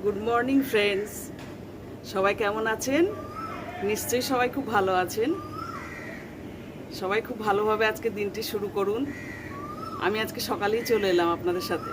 Good morning friends, সবাই কেমন আছেন? নিশ্চয়ই সবাই খুব ভালো আছেন। সবাই খুব ভালোভাবে আজকে দিনটি শুরু করুন। আমি আজকে সকালেই চলে এলাম আপনাদের সাথে।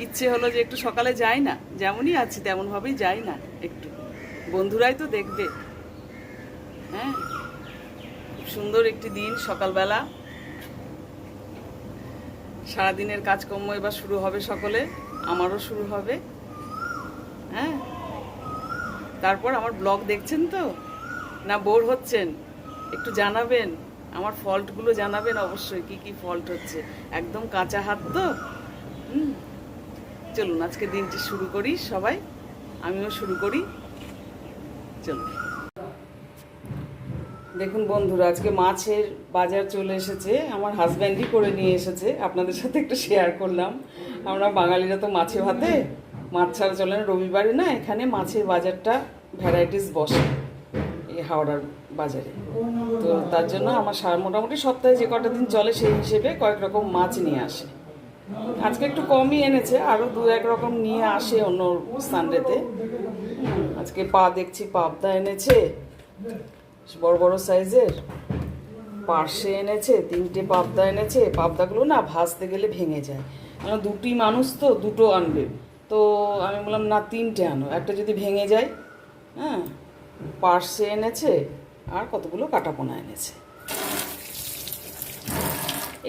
ইচ্ছে হলো যে একটু সকালে যাই না, যেমনই আছি তেমনভাবেই যাই না, একটু বন্ধুরাই তো দেখবে। হ্যাঁ, খুব সুন্দর একটি দিন, সকালবেলা। সারাদিনের কাজকর্ম এবার শুরু হবে, সকলে আমারও শুরু হবে। হ্যাঁ, তারপর আমার ব্লগ দেখছেন তো, না বোর হচ্ছেন? একটু জানাবেন, আমার ফল্টগুলো জানাবেন অবশ্যই, কি কি ফল্ট হচ্ছে। একদম কাঁচা হাত তো। চলুন আজকে দিনটি শুরু করি সবাই, আমিও শুরু করি। চলুন। দেখুন বন্ধুরা, আজকে মাছের বাজার চলে এসেছে, আমার হাজব্যান্ডই করে নিয়ে এসেছে। আপনাদের সাথে একটু শেয়ার করলাম। আমরা বাঙালিরা তো মাছে ভাতে, মাছ ছাড়া চলে না। রবিবারে না এখানে মাছের বাজারটা ভ্যারাইটিস বসে এই হাওড়ার বাজারে। তো তার জন্য আমার মোটামুটি সপ্তাহে যে কটা দিন চলে সেই হিসেবে কয়েক রকম মাছ নিয়ে আসে। আজকে একটু কমই এনেছে, আরও দু এক রকম নিয়ে আসে অন্য সানডেতে। আজকে দেখছি পাবদা এনেছে, বড় বড় সাইজের। পার্শে এনেছে, 3টে পাবদা এনেছে। পাবদাগুলো না ভাজতে গেলে ভেঙে যায়। আমরা দুটি মানুষ তো, দুটো আনবে। তো আমি বললাম না, 3টে আনো, একটা যদি ভেঙে যায়। হ্যাঁ, পার্শে এনেছে, আর কতগুলো কাটাপোনা এনেছে।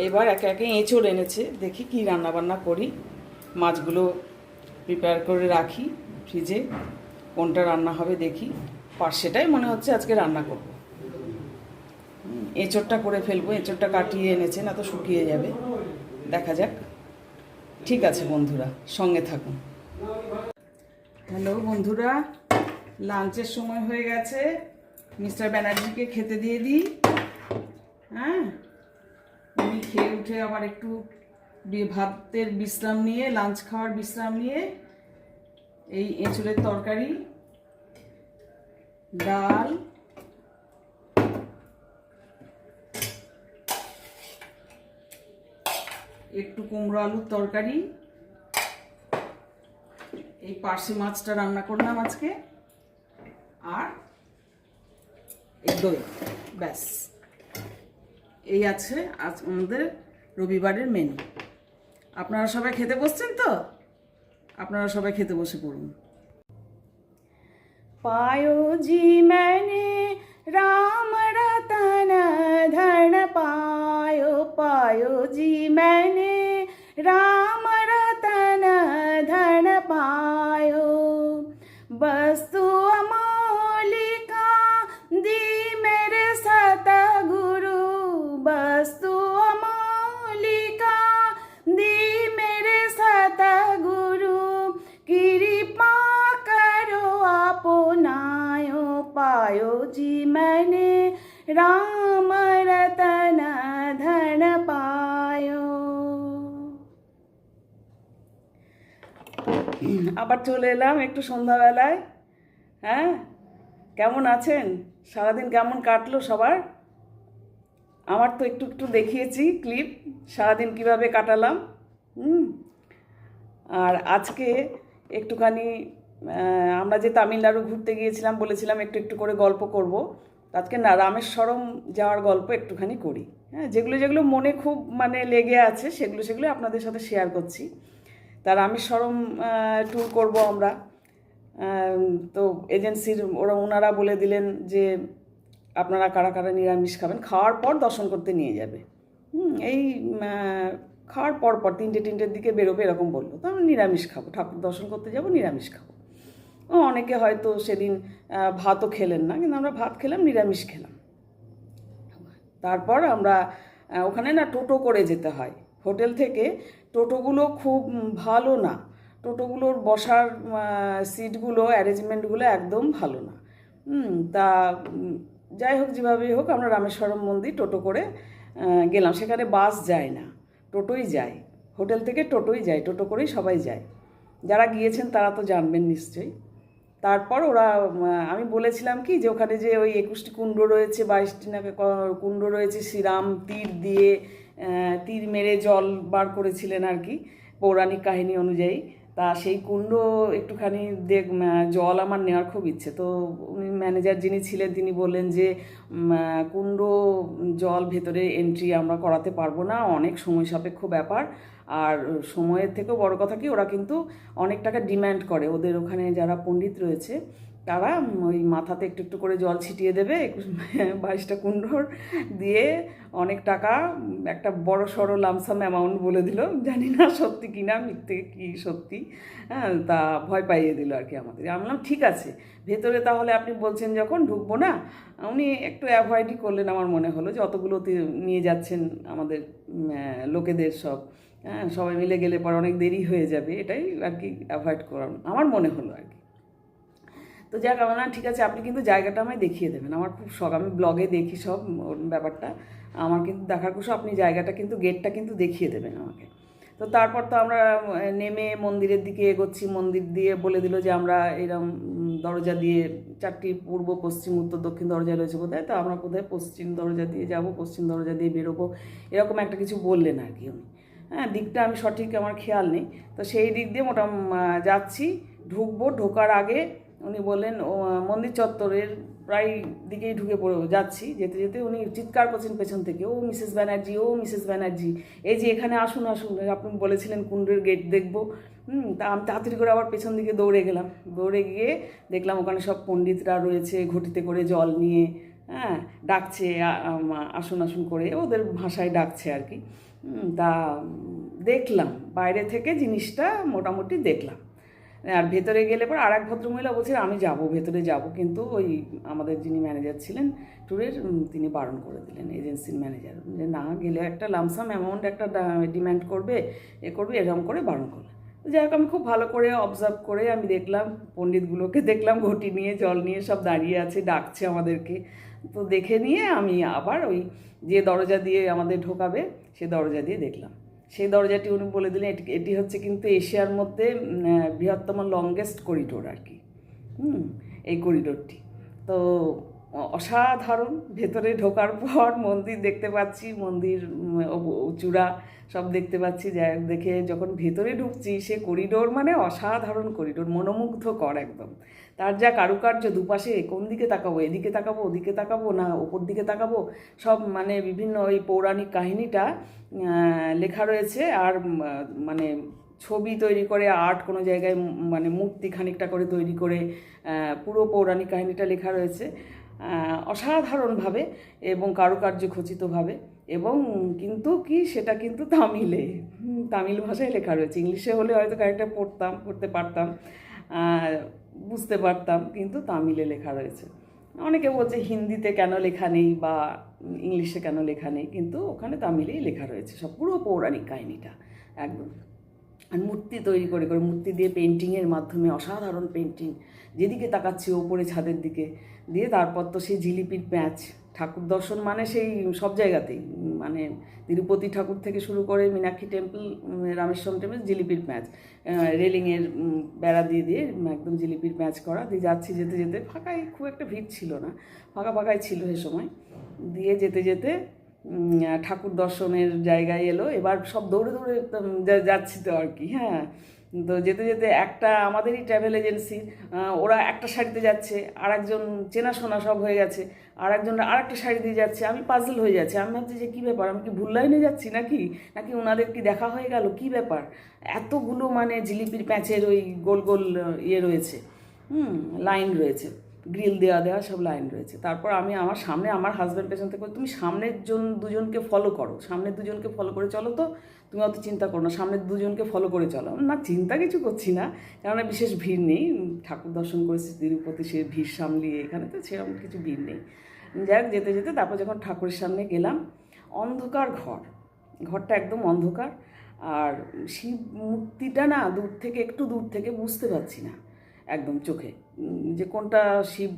এবার একে একে এঁচোড় এনেছে, দেখি কি রান্না বান্না করি। মাছগুলো প্রিপেয়ার করে রাখি ফ্রিজে, কোনটা রান্না হবে দেখি। পার্শেটাই মনে হচ্ছে আজকে রান্না করব। এঁচোড়টা করে ফেলবো, এঁচোড়টা কাটিয়ে এনেছে, না তো শুকিয়ে যাবে। দেখা যাক। ঠিক আছে বন্ধুরা, সঙ্গে থাকুন। হ্যালো বন্ধুরা, লাঞ্চের সময় হয়ে গেছে। মিস্টার ব্যানার্জিকে খেতে দিয়ে দিই। হ্যাঁ, উনি খেয়ে উঠে আবার একটু ভাতের বিশ্রাম নিয়ে, লাঞ্চ খাওয়ার বিশ্রাম নিয়ে এই এঁচোড়ের তরকারি, ডাল, একটু কুমড়ো আলুর তরকারি, এই পার্শে মাছটা রান্না করলাম আজকে, আর এই দই। ব্যাস, এই আছে আজ আমাদের রবিবারের মেনু। আপনারা সবাই খেতে বসছেন তো? আপনারা সবাই খেতে বসে পড়ুন। पायो जी मैंने राम रतन धन पायो, पायो जी मैंने राम रतन धन पायो। वस्तु अमोलिका दी मेरे सतगुरु, वस्तु अमोलिका दी मेरे सतगुरु। कृपा करो अपनायो, पायो जी मैंने राम रतन धन पायो। আবার চলে এলাম একটু সন্ধ্যাবেলায়। হ্যাঁ, কেমন আছেন? সারাদিন কেমন কাটলো সবার? আমার তো একটু একটু দেখিয়েছি ক্লিপ, সারাদিন কিভাবে কাটালাম। আর আজকে একটুখানি আমরা যে তামিলনাড়ু ঘুরতে গিয়েছিলাম, বলেছিলাম একটু একটু করে গল্প করব। আজকে না রামেশ্বরম যাওয়ার গল্প একটুখানি করি। হ্যাঁ, যেগুলো যেগুলো মনে খুব লেগে আছে সেগুলো আপনাদের সাথে শেয়ার করছি। তা রামেশ্বরম ট্যুর করব আমরা। তো এজেন্সির ওনারা বলে দিলেন যে আপনারা কারা কারা নিরামিষ খাবেন, খাওয়ার পর দর্শন করতে নিয়ে যাবে। এই খাওয়ার পর 3টের দিকে বেরোবে, এরকম বললো। তো আমি নিরামিষ খাবো, ঠাকুর দর্শন করতে যাব, নিরামিষ খাবো। অনেকে হয়তো সেদিন ভাতও খেলেন না, কিন্তু আমরা ভাত খেলাম, নিরামিষ খেলাম। তারপর আমরা ওখানে না টোটো করে যেতে হয় হোটেল থেকে। টোটোগুলো খুব ভালো না, টোটোগুলোর বসার সিটগুলো, অ্যারেঞ্জমেন্টগুলো একদম ভালো না। তা যাই হোক, যেভাবেই হোক আমরা রামেশ্বরম মন্দির টোটো করে গেলাম। সেখানে বাস যায় না, টোটোই যায়। হোটেল থেকে টোটোই যায়, টোটো করেই সবাই যায়। যারা গিয়েছেন তারা তো জানবেন নিশ্চয়ই। তারপর আমি বলেছিলাম কি যে ওখানে যে ওই 21টি কুণ্ড রয়েছে, 22টি না কুণ্ড রয়েছে, শ্রীরাম তীর মেরে জল বার করেছিলেন আর কি, পৌরাণিক কাহিনী অনুযায়ী। তা সেই কুণ্ড একটুখানি জল আমার নেওয়ার খুব ইচ্ছে। তো উনি ম্যানেজার যিনি ছিলেন তিনি বললেন যে কুণ্ড জল ভেতরে এন্ট্রি আমরা করাতে পারবো না, অনেক সময় সাপেক্ষ ব্যাপার, আর সময়ের থেকেও বড় কথা কি ওরা কিন্তু অনেক টাকা ডিম্যান্ড করে। ওদের ওখানে যারা পণ্ডিত রয়েছে তারা ওই মাথাতে একটু একটু করে জল ছিটিয়ে দেবে 22টা কুণ্ডর দিয়ে অনেক টাকা, একটা বড় সড়ো লামসাম অ্যামাউন্ট বলে দিল, জানি না সত্যি কি না মিথ্যে কি সত্যি। হ্যাঁ, তা ভয় পাইয়ে দিল আর কি আমাদের। আমি বললাম ঠিক আছে, ভেতরে তাহলে আপনি বলছেন যখন ঢুকবো না। উনি একটু অ্যাভয়েডই করলেন, আমার মনে হলো যে অতগুলোতে নিয়ে যাচ্ছেন আমাদের লোকেদের সব, হ্যাঁ সবাই মিলে গেলে পর অনেক দেরি হয়ে যাবে, এটাই আর কি অ্যাভয়েড করার আমার মনে হলো আর কি। তো যাক, আমার না ঠিক আছে, আপনি কিন্তু জায়গাটা আমায় দেখিয়ে দেবেন, আমার খুব শখ, আমি ব্লগে দেখি সব ব্যাপারটা, আমার কিন্তু দেখার খুব শখ, আপনি জায়গাটা কিন্তু গেটটা কিন্তু দেখিয়ে দেবেন আমাকে। তো তারপর তো আমরা নেমে মন্দিরের দিকে এগোচ্ছি, মন্দির দিয়ে বলে দিল যে আমরা এরম দরজা দিয়ে 4টি পূর্ব পশ্চিম উত্তর দক্ষিণ দরজা রয়েছে বোধহয়, তো আমরা কোথায় পশ্চিম দরজা দিয়ে যাব, পশ্চিম দরজা দিয়ে বেরোবো, এরকম একটা কিছু বললেন আর কি উনি। হ্যাঁ, দিকটা আমি সঠিক আমার খেয়াল নেই। তো সেই দিক দিয়ে যাচ্ছি, ঢুকবো, ঢোকার আগে উনি বললেন মন্দির চত্বরের প্রায় দিকেই ঢুকে যাচ্ছি, যেতে যেতে উনি চিৎকার করছেন পেছন থেকে, ও মিসেস ব্যানার্জি, ও মিসেস ব্যানার্জি, এই যে এখানে আসুন আসুন, আপনি বলেছিলেন কুণ্ডের গেট দেখবো। তা আমি তাড়াতাড়ি করে আবার পেছন দিকে দৌড়ে গেলাম, দৌড়ে গিয়ে দেখলাম ওখানে সব পণ্ডিতরা রয়েছে ঘটিতে করে জল নিয়ে, হ্যাঁ ডাকছে আসুন আসুন করে, ওদের ভাষায় ডাকছে আর কি। তা দেখলাম বাইরে থেকে জিনিসটা মোটামুটি দেখলাম। আর ভেতরে গেলে পর আর এক ভদ্রমহিলা বলছে আমি যাব, ভেতরে যাব, কিন্তু ওই আমাদের যিনি ম্যানেজার ছিলেন ট্যুরের তিনি বারণ করে দিলেন, এজেন্সির ম্যানেজার, যে না গেলে একটা লামসাম অ্যামাউন্ট একটা ডিম্যান্ড করবে, এরকম করে বারণ করলেন। যাই হোক, আমি খুব ভালো করে অবজার্ভ করে আমি দেখলাম পণ্ডিতগুলোকে, দেখলাম ঘটি নিয়ে জল নিয়ে সব দাঁড়িয়ে আছে, ডাকছে আমাদেরকে। তো দেখে নিয়ে আমি আবার ওই যে দরজা দিয়ে আমাদের ঢোকাবে সে দরজা দিয়ে দেখলাম, সেই দরজাটি উনি বলে দিলেন এটি হচ্ছে কিন্তু এশিয়ার মধ্যে বৃহত্তম লংগেস্ট করিডোর আর কি। এই করিডোরটি তো অসাধারণ। ভেতরে ঢোকার পর মন্দির দেখতে পাচ্ছি, মন্দির চূড়া সব দেখতে পাচ্ছি, দেখে যখন ভেতরে ঢুকছি সে করিডোর মানে অসাধারণ করিডোর, মনোমুগ্ধকর একদম। তার যা কারুকার্য, দুপাশে কোন দিকে তাকাবো, এদিকে তাকাবো ওদিকে তাকাবো না ওপর দিকে তাকাবো, সব মানে বিভিন্ন ওই পৌরাণিক কাহিনীটা লেখা রয়েছে। আর মানে ছবি তৈরি করে আর্ট কোনো জায়গায় মানে মূর্তি খানিকটা করে তৈরি করে পুরো পৌরাণিক কাহিনীটা লেখা রয়েছে অসাধারণভাবে এবং কারুকার্য খচিতভাবে। এবং কিন্তু কি সেটা কিন্তু তামিলে, তামিল ভাষায় লেখা রয়েছে, ইংলিশে হলে হয়তো কারেক্টটা পড়তে পারতাম, বুঝতে পারতাম, কিন্তু তামিলে লেখা রয়েছে। অনেকে বলছে হিন্দিতে কেন লেখা নেই বা ইংলিশে কেন লেখা নেই, কিন্তু ওখানে তামিলেই লেখা রয়েছে সব পুরো পৌরাণিক কাহিনীটা একদম। আর মূর্তি তৈরি করে করে, মূর্তি দিয়ে পেন্টিংয়ের মাধ্যমে, অসাধারণ পেন্টিং, যেদিকে তাকাচ্ছি ওপরে ছাদের দিকে দিয়ে। তারপর তো সেই জিলিপির প্যাঁচ, ঠাকুর দর্শন মানে সেই সব জায়গাতেই, মানে তিরুপতি ঠাকুর থেকে শুরু করে মীনাক্ষী টেম্পল, রামেশ্বরম টেম্পল, জিলিপির প্যাঁচ, রেলিংয়ের বেড়া দিয়ে দিয়ে একদম জিলিপির প্যাঁচ করা দিয়ে যাচ্ছি। যেতে যেতে ফাঁকাই, খুব একটা ভিড় ছিল না, ফাঁকাই ছিল সে সময়, দিয়ে যেতে যেতে ঠাকুর দর্শনের জায়গায় এলো। এবার সব দৌড়ে দৌড়ে যাচ্ছি তো আর কি। হ্যাঁ, তো যেতে যেতে একটা আমাদেরই ট্রাভেল এজেন্সি, ওরা একটা শাড়িতে যাচ্ছে, আর একজন চেনাশোনা সব হয়ে গেছে, আর একজন আর একটা শাড়ি দিয়ে যাচ্ছে, আমি পাজল হয়ে যাচ্ছি। আমি ভাবছি যে কী ব্যাপার, আমি কি ভুল লাইনে যাচ্ছি নাকি নাকি ওনাদের কি দেখা হয়ে গেল, কী ব্যাপার, এতগুলো মানে জিলিপির প্যাঁচের ওই গোল গোল ইয়ে রয়েছে, লাইন রয়েছে, গ্রিল দেওয়া সব লাইন রয়েছে। তারপর আমি আমার সামনে, আমার হাজব্যান্ড পেছন থেকে, তুমি সামনের দুজনকে ফলো করো, সামনের দুজনকে ফলো করে চলো, তো তুমি অত চিন্তা করো না, সামনের দুজনকে ফলো করে চলো। না, চিন্তা কিছু করছি না, কেননা বিশেষ ভিড় নেই, ঠাকুর দর্শন করেছি তিরুপতি, সে ভিড় সামলিয়ে, এখানে তো সেরকম কিছু ভিড় নেই। যাই হোক, যেতে যেতে তারপর যখন ঠাকুরের সামনে গেলাম, অন্ধকার ঘরটা একদম অন্ধকার, আর শিব মূর্তিটা না একটু দূর থেকে বুঝতে পারছি না একদম চোখে যে কোনটা শিব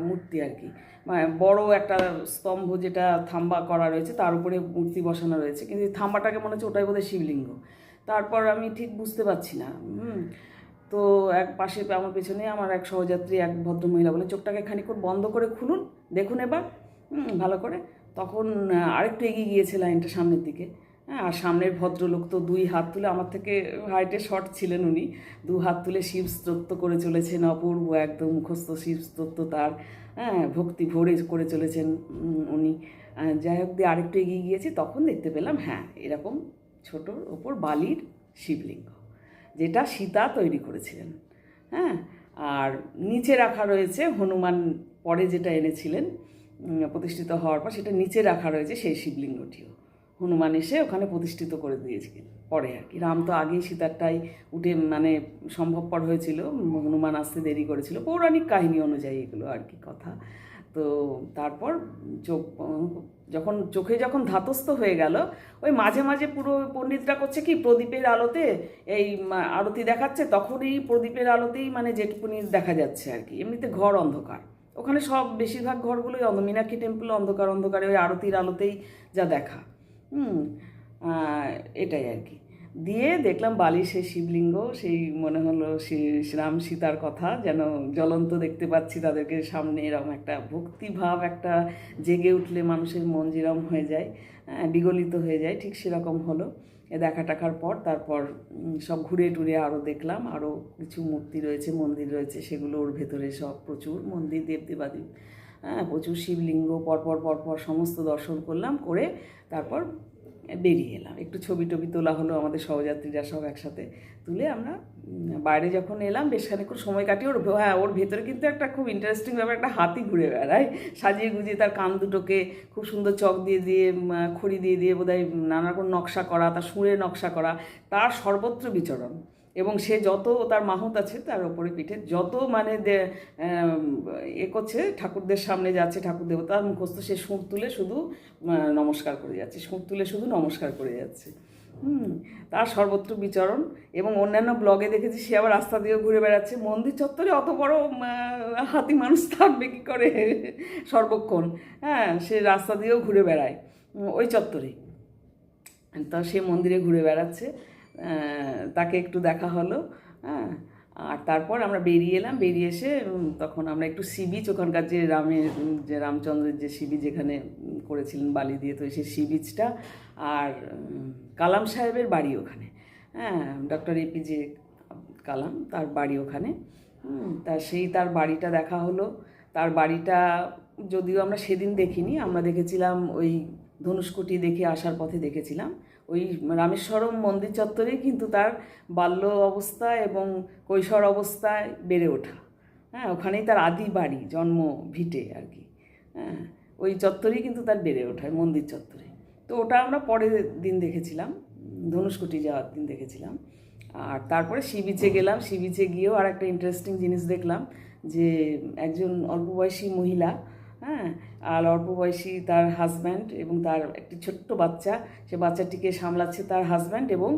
মূর্তি আর কি। মানে বড় একটা স্তম্ভ যেটা থাম্বা করা রয়েছে, তার উপরে মূর্তি বসানো রয়েছে, কিন্তু থাম্বাটাকে মনে হচ্ছে ওটাই বোধহয় শিবলিঙ্গ। তারপর আমি ঠিক বুঝতে পারছি না। তো এক পাশে আমার পেছনে আমার এক সহযাত্রী, এক ভদ্রমহিলা বলে, চোখটাকে খানিকক্ষণ বন্ধ করে খুলুন, দেখুন এবার ভালো করে। তখন আরেকটু এগিয়ে গিয়েছে লাইনটা সামনের দিকে, হ্যাঁ, আর সামনের ভদ্রলোক তো 2 হাত তুলে, আমার থেকে হাইটে শর্ট ছিলেন উনি, 2 হাত তুলে শিব স্তোত্র করে চলেছেন, অপূর্ব একদম মুখস্থ শিব স্তোত্র তার, হ্যাঁ, ভক্তি ভরে করে চলেছেন উনি। যাই হোক, দিয়ে আরেকটু এগিয়ে গিয়েছি, তখন দেখতে পেলাম হ্যাঁ এরকম ছোটোর ওপর বালির শিবলিঙ্গ, যেটা সীতা তৈরি করেছিলেন। হ্যাঁ, আর নিচে রাখা রয়েছে হনুমান, পরে যেটা এনেছিলেন প্রতিষ্ঠিত হওয়ার পর, সেটা নিচে রাখা রয়েছে সেই শিবলিঙ্গটিও। হনুমান এসে ওখানে প্রতিষ্ঠিত করে দিয়েছিলেন পরে আর কি। রাম তো আগেই সীতারটাই উঠে মানে সম্ভবপর হয়েছিল, হনুমান আসতে দেরি করেছিল, পৌরাণিক কাহিনী অনুযায়ী এগুলো আর কি কথা। তো তারপর চোখে যখন ধাতস্থ হয়ে গেল, ওই মাঝে মাঝে পুরো পণ্ডিতরা করছে কি, প্রদীপের আলোতে এই আরতি দেখাচ্ছে, তখনই প্রদীপের আলোতেই মানে যেটুকুনি দেখা যাচ্ছে আর কি, এমনিতে ঘর অন্ধকার ওখানে, সব বেশিরভাগ ঘরগুলোই মীনাক্ষী টেম্পল অন্ধকার অন্ধকারে, ওই আরতির আলোতেই যা দেখা। এটাই আর কি। দিয়ে দেখলাম বালির সেই শিবলিঙ্গ, সেই মনে হলো রাম সীতার কথা যেন জ্বলন্ত দেখতে পাচ্ছি তাদেরকে সামনে, এরকম একটা ভক্তিভাব একটা জেগে উঠলে মানুষের মন যেরকম হয়ে যায়, বিগলিত হয়ে যায়, ঠিক সেরকম হলো। দেখা টাকার পর তারপর সব ঘুরে টুরে আরও দেখলাম, আরও কিছু মূর্তি রয়েছে, মন্দির রয়েছে, সেগুলো ওর ভেতরে সব প্রচুর মন্দির, দেবদেবাদি, প্রচুর শিবলিঙ্গ, পরপর পরপর সমস্ত দর্শন করলাম, করে তারপর বেরিয়ে এলাম। একটু ছবি টবি তোলা হলো, আমাদের সহযাত্রীরা সব একসাথে তুলে আমরা বাইরে যখন এলাম, বেশ খানিকক্ষণ সময় কাটিয়ে ওর ভেতরে কিন্তু একটা খুব ইন্টারেস্টিং ব্যাপার, একটা হাতি ঘুরে বেড়ায় সাজিয়ে গুজিয়ে, তার কান দুটোকে খুব সুন্দর চক দিয়ে দিয়ে খড়ি দিয়ে দিয়ে বোধহয় নানা রকম নকশা করা, তার সুরে নকশা করা, তার সর্বত্র বিচরণ, এবং সে যত তার মাহুত আছে তার ওপরে পিঠে যত মানে করছে, ঠাকুরদের সামনে যাচ্ছে, ঠাকুর দেবতার মুখস্থ, সে সুর তুলে শুধু নমস্কার করে যাচ্ছে, সুর তুলে শুধু নমস্কার করে যাচ্ছে। তার সর্বত্র বিচরণ। এবং অন্যান্য ব্লগে দেখেছি সে আবার রাস্তা দিয়েও ঘুরে বেড়াচ্ছে। মন্দির চত্বরে অত বড় হাতি মানুষ থাকবে কী করে সর্বক্ষণ, হ্যাঁ, সে রাস্তা দিয়েও ঘুরে বেড়ায় ওই চত্বরেই। তা সে মন্দিরে ঘুরে বেড়াচ্ছে, তাকে একটু দেখা হলো। হ্যাঁ, আর তারপর আমরা বেরিয়ে এলাম, বেরিয়ে এসে তখন আমরা একটু সি বিচ, ওখানকার যে রামচন্দ্রের যে সি বিচ যেখানে করেছিলেন বালি দিয়ে, তো সেই সি বিচটা, আর কালাম সাহেবের বাড়ি ওখানে, হ্যাঁ, ডক্টর এপিজে কালাম, তার বাড়ি ওখানে। তার বাড়িটা দেখা হলো। তার বাড়িটা যদিও আমরা সেদিন দেখিনি, আমরা দেখেছিলাম ওই ধনুষ্কোটি দেখে আসার পথে দেখেছিলাম, ওই রামেশ্বরম মন্দির চত্বরেই কিন্তু তার বাল্য অবস্থা এবং কৈশোর অবস্থায় বেড়ে ওঠা। হ্যাঁ, ওখানেই তার আদি বাড়ি, জন্ম ভিটে আর কি। হ্যাঁ, ওই চত্বরেই কিন্তু তার বেড়ে ওঠা, মন্দির চত্বরে। তো ওটা আমরা পরের দিন দেখেছিলাম, ধনুষ্কোটি যাওয়ার দিন দেখেছিলাম। আর তারপরে সি বিচে গেলাম। সি বিচে গিয়েও আর একটা ইন্টারেস্টিং জিনিস দেখলাম, যে একজন অল্প বয়সী মহিলা, হ্যাঁ, আর অল্প বয়সী তার হাজব্যান্ড এবং তার একটি ছোট্ট বাচ্চা, সে বাচ্চাটিকে সামলাচ্ছে তার হাজব্যান্ড, এবং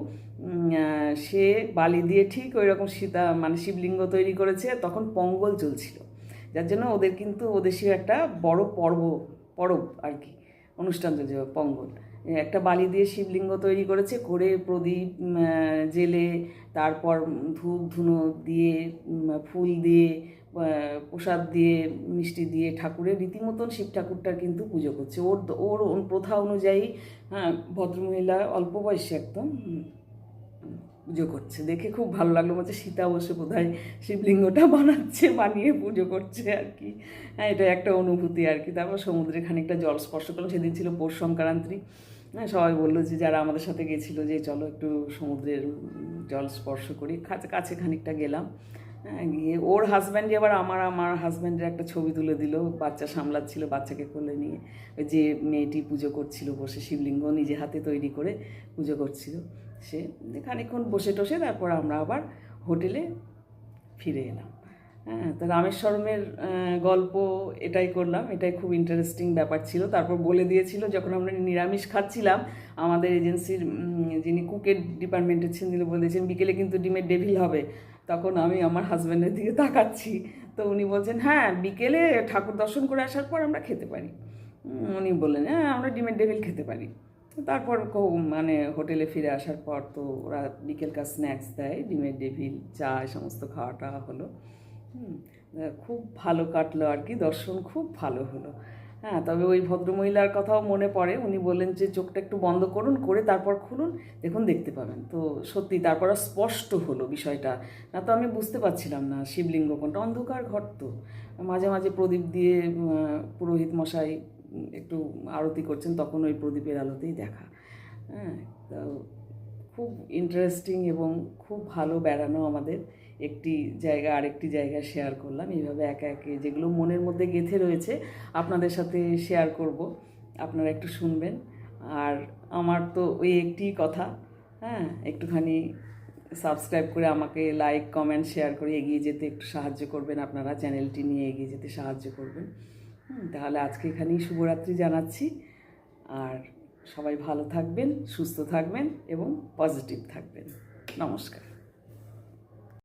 সে বালি দিয়ে ঠিক ওই রকম সীতা মানে শিবলিঙ্গ তৈরি করেছে। তখন পঙ্গল চলছিল, যার জন্য ওদের কিন্তু ওদেশীয় একটা বড় পরব আর কি, অনুষ্ঠান চলছে পঙ্গল। একটা বালি দিয়ে শিবলিঙ্গ তৈরি করেছে, করে প্রদীপ জেলে, তারপর ধূপ ধুনো দিয়ে, ফুল দিয়ে, প্রসাদ দিয়ে, মিষ্টি দিয়ে ঠাকুরের রীতিমতন শিব ঠাকুরটার কিন্তু পুজো করছে। ওর প্রথা অনুযায়ী, হ্যাঁ, ভদ্রমহিলা অল্প বয়সে একদম পুজো করছে। দেখে খুব ভালো লাগলো, বলছে সীতা বসে বোধহয় শিবলিঙ্গটা বানিয়ে পুজো করছে আর কি। হ্যাঁ, এটা একটা অনুভূতি আর কি। তারপর সমুদ্রে খানিকটা জল স্পর্শ করলাম, সেদিন ছিল পৌষ সংক্রান্তি। হ্যাঁ, সবাই বললো যে যারা আমাদের সাথে গেছিলো যে চলো একটু সমুদ্রের জল স্পর্শ করি, কাছে খানিকটা গেলাম। হ্যাঁ, গিয়ে ওর হাজব্যান্ড আবার আমার হাজব্যান্ডের একটা ছবি তুলে দিল, বাচ্চা সামলাচ্ছিল, বাচ্চাকে কোলে নিয়ে, ওই যে মেয়েটি পুজো করছিল বসে, শিবলিঙ্গ নিজে হাতে তৈরি করে পুজো করছিল, সে খানিকক্ষণ বসে টসে তারপর আমরা আবার হোটেলে ফিরে এলাম। হ্যাঁ, তো রামেশ্বরমের গল্প এটাই করলাম, এটাই খুব ইন্টারেস্টিং ব্যাপার ছিল। তারপর বলে দিয়েছিল, যখন আমরা নিরামিষ খাচ্ছিলাম, আমাদের এজেন্সির যিনি কুকের ডিপার্টমেন্টের ছিলেন, তিনি বলে দিয়েছেন বিকেলে কিন্তু ডিমের ডেভিল হবে। তখন আমি আমার হাজব্যান্ডের দিকে তাকাচ্ছি, তো উনি বলছেন হ্যাঁ, বিকেলে ঠাকুর দর্শন করে আসার পর আমরা খেতে পারি। উনি বললেন হ্যাঁ, আমরা ডিমের ডেভিল খেতে পারি। তারপর মানে হোটেলে ফিরে আসার পর তো ওরা বিকেলকার স্ন্যাক্স দেয়, ডিমের ডেভিল, চা, সমস্ত খাওয়া টাওয়া হলো। খুব ভালো কাটলো আর কি, দর্শন খুব ভালো হলো। হ্যাঁ, তবে ওই ভদ্রমহিলার কথাও মনে পড়ে। উনি বললেন যে চোখটা একটু বন্ধ করুন, করে তারপর খুলুন, দেখুন দেখতে পাবেন। তো সত্যি তারপর আর স্পষ্ট হলো বিষয়টা। না তো আমি বুঝতে পারছিলাম না শিবলিঙ্গ কোনটা, অন্ধকার ঘর তো। মাঝে মাঝে প্রদীপ দিয়ে পুরোহিত মশাই একটু আরতি করছেন, তখন ওই প্রদীপের আলোতেই দেখা। হ্যাঁ, তো খুব ইন্টারেস্টিং এবং খুব ভালো বেড়ানো আমাদের। একটি জায়গা আরেকটি জায়গা শেয়ার করলাম, এইভাবে একে একে যেগুলো মনের মধ্যে গেঁথে রয়েছে আপনাদের সাথে শেয়ার করব, আপনারা একটু শুনবেন। আর আমার তো ওই একটি কথা, হ্যাঁ, একটুখানি সাবস্ক্রাইব করে আমাকে লাইক কমেন্ট শেয়ার করে এগিয়ে যেতে একটু সাহায্য করবেন, আপনারা চ্যানেলটি নিয়ে এগিয়ে যেতে সাহায্য করবেন। তাহলে আজকে এখানেই শুভরাত্রি জানাচ্ছি। আর সবাই ভালো থাকবেন, সুস্থ থাকবেন এবং পজিটিভ থাকবেন। নমস্কার।